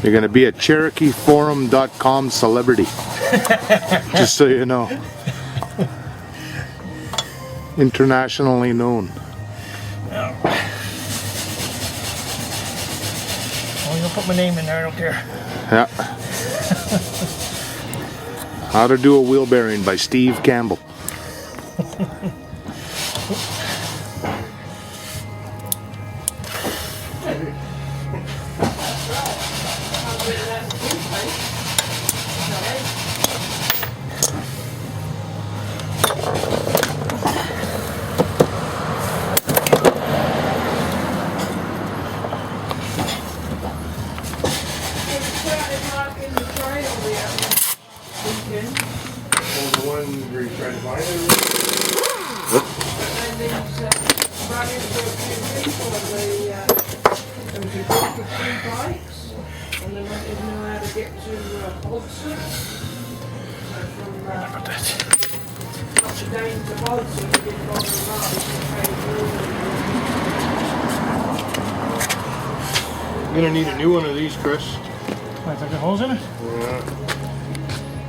You're going to be a CherokeeForum.com celebrity. Just so you know. Internationally known. Yeah. Oh, you'll put my name in there, I don't care. Yeah. How to Do a Wheel Bearing by Steve Campbell. You're gonna need a new one of these, Chris. Might have the holes in it? Yeah.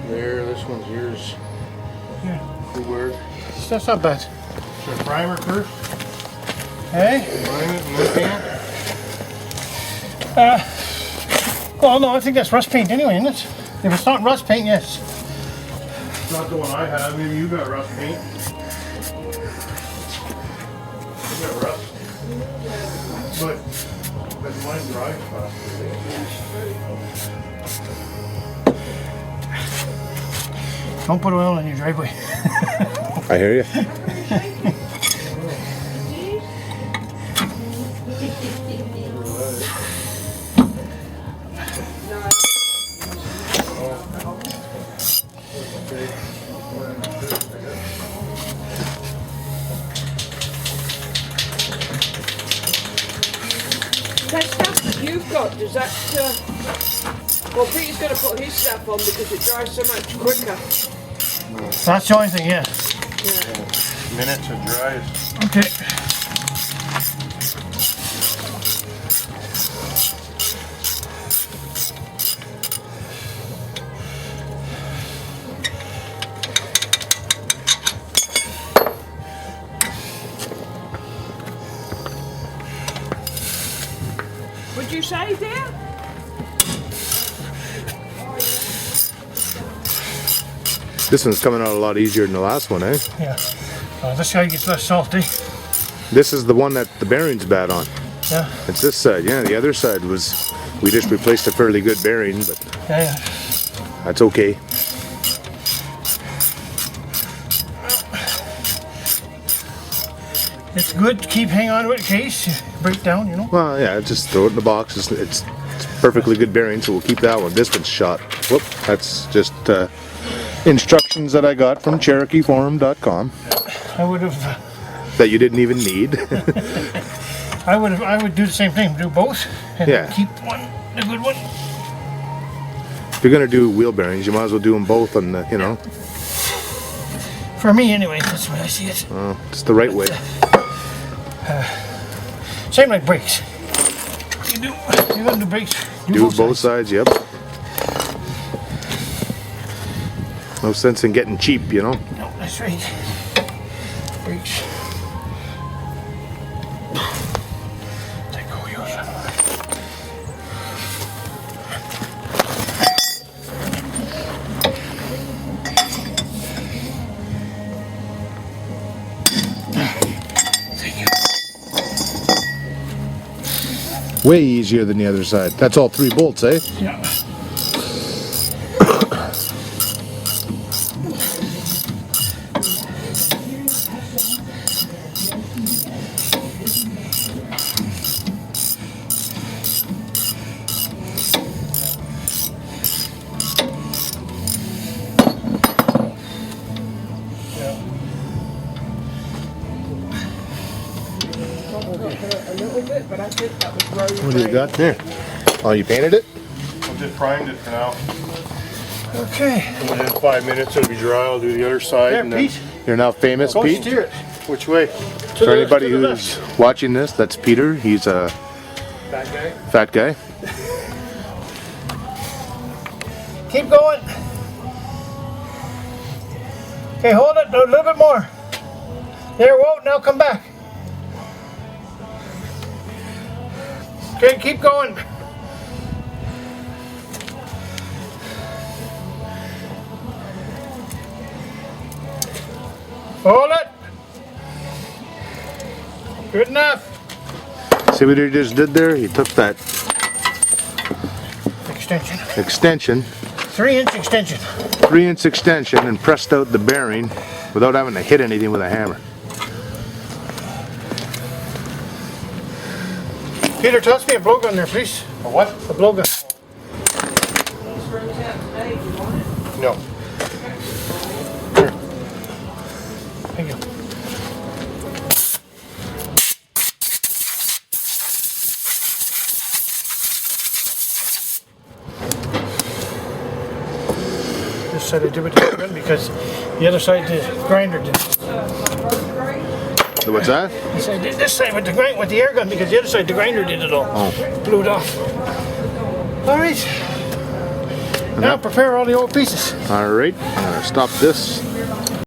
There, this one's yours. Yeah. Good work. That's not bad. So primer first. Hey? Prime it and look at it. Well, no, I think that's rust paint anyway, isn't it? If it's not rust paint, yes. It's not the one I have. Maybe you got rust paint. You got rust. But mine dries faster. Don't put oil in your driveway. I hear you. That stuff that you've got, does that, well, Peter's going to put his stuff on because it dries so much quicker. That's the only thing, yeah. Minutes it dries. Okay. Would you say, dear? This one's coming out a lot easier than the last one, eh? Yeah. This guy gets less salty. This is the one that the bearing's bad on. Yeah. It's this side. Yeah, the other side was, we just replaced a fairly good bearing, but Yeah. that's okay. It's good to keep hanging on to it in case you break down, you know. Well, yeah, just throw it in the box. It's perfectly good bearing, so we'll keep that one. This one's shot. Whoop, that's just instructions that I got from CherokeeForum.com I would have. that you didn't even need. I would do the same thing. Do both. And Yeah. keep one, the good one. If you're gonna do wheel bearings, you might as well do them both, and you know, For me, anyway. That's the way I see it. it's the right way. Same like brakes. You gotta do brakes. Do both sides. Yep. No sense in getting cheap, you know. No, that's right. Brakes. Let go, yours. Thank you. Way easier than the other side. That's all 3 bolts, eh? Yeah. A little bit, but I think that was rose. What do you got there? Oh, you painted it? I've just primed it for now. Okay. Within 5 minutes it'll be dry. I'll do the other side. There, and then Pete. You're now famous, Go Pete. steer it. which way? For anybody who's watching this, that's Peter. He's a That guy? fat guy. keep going. Okay, hold it a little bit more. There, whoa, now come back. Okay, keep going. Hold it. Good enough. See what he just did there? He took that Extension. extension, 3-inch extension. 3-inch extension, and pressed out the bearing without having to hit anything with a hammer. Peter, toss me a blowgun there, please. A what? A blowgun. No. Here. Thank you. This side I did with the gun because the other side the grinder did. What's that? I did this side with the air gun because the other side the grinder did it all. Oh. Blew it off. All right. Now prepare all the old pieces. All right. I'm gonna stop this.